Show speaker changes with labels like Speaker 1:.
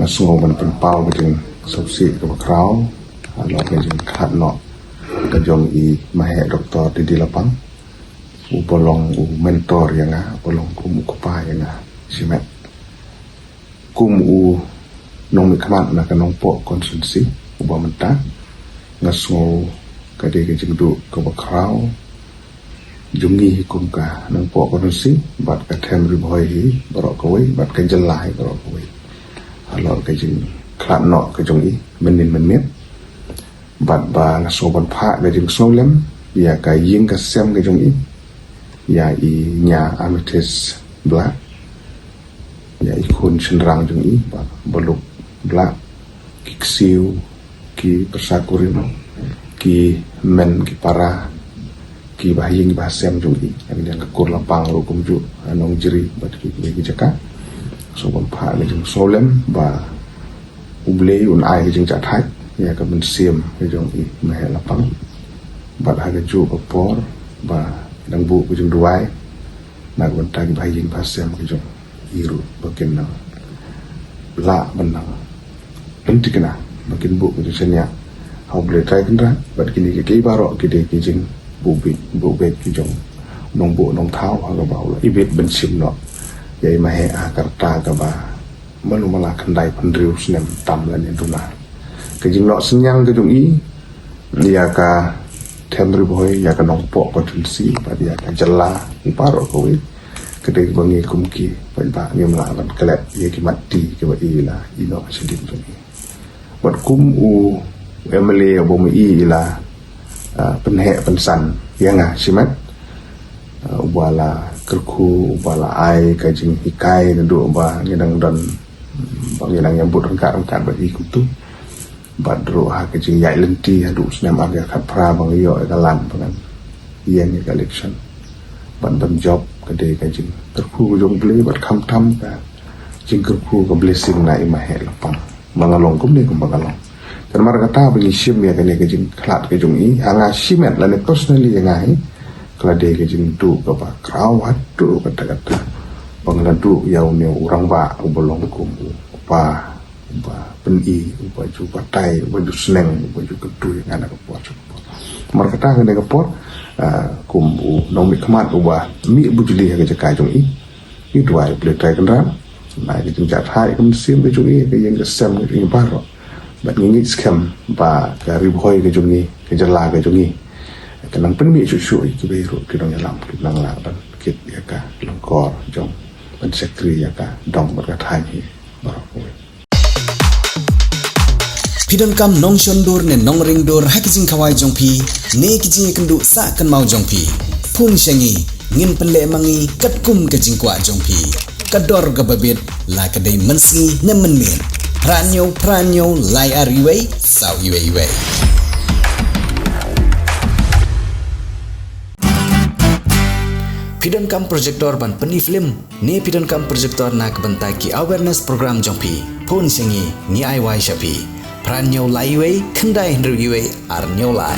Speaker 1: ngasung man penpau kajing subsi ke bakrau lo kajing khat no kajong I mahe doktor di lapang upolong mentor yang upolong kum kupa yang simet kum nong mikmat na kanong po konsumsi uba mentah ngasung kade kajing du ke bakrau jungi kum ka nang po konsumsi bat ka them riboy barok kawai bat ka jelai barok kawai lo kajing khat no kajong I menin bat ba ngasung ban pha kajing solem ya ka ying ka sem kajong I ya I nya amethyst black ya I kun cenderang jong I beluk black ki ksiu ki persakurin ki men ki para ki bahing ki basem jong I yang kekur lapang lo kumju anong jeri bat ki jaka so ban pha le jong solem ba uble un ai jong cha thai ya ka ben sim jong I me lapang bat ha ju por ba dang bu jong duai nak ban ta ki bahing basem jong iru bakin na la benang penting na bakin bu jong senya hau boleh try kendra bat kini ki barok ki de ki jing bu bet ki jong nong bu nong thau ha ga baula ibet ben sim no yai mahe akarta ka ba malu mala kandai pendriu snem tam lan yang tuna kejing no senyang ke jong I ya ka temri boy ya ka nong po konsensi ba dia ka jela iparo ko we kedai bangi kumki ba ba ngi mala ban kelep ye ki mati ke ba ila ino sedin jong I bat kum emily abom I ila penhe pensan yang simat ubala kerku ubala ai kajing ikai ndu ba ngedang dan bangidang yang budang ka bagi kutu badro ha kajing yai lenti adu snam aga khat pra bang yo kalan pangan yen ni collection ban job kade kajing kerku jong beli bat kham tham ka jing kerku ka blessing na imahe lapang mangalong kum ni kum bangalong dan markata bagi sim ya kane kajing klat kajung I hanga simet la ne personally yang ai kelade kajing du ka ba krawat du kata-kata bangladu yau ne orang ba ubolong kum ba peni baju patai baju seneng baju kedu yang ada kepot markata kane kepot kum nong mikmat uba mi bujuli ka jaka jung I duai boleh try kendra na kajing jat hai kum sim baju I ka yang kesem kajing baro bat ngi scam ba ka riboy ke jungi ke jala ke jungi kanang pen mi chu ke beru ke dong yalam ke lang la ban kit ya ka langkor jong ban sekri ya ka dong ba ka thai hi ba ko
Speaker 2: pidon kam nong shondur ne nong ring dor hakijing khawai jong phi ne kijing kendu sa kan mau jong phi phun shengi ngin pen le mangi kat kum ke jing kwa jong phi kador ga babit la ka dai mensi ne men min pranyo lai ariway sau iwe pidon kam projector ban peni film ne pidon kam projector nak bentai ki awareness program jongpi phone sengi ni ai wai shapi pranyo lai iwe khandai hendru iwe ar nyolai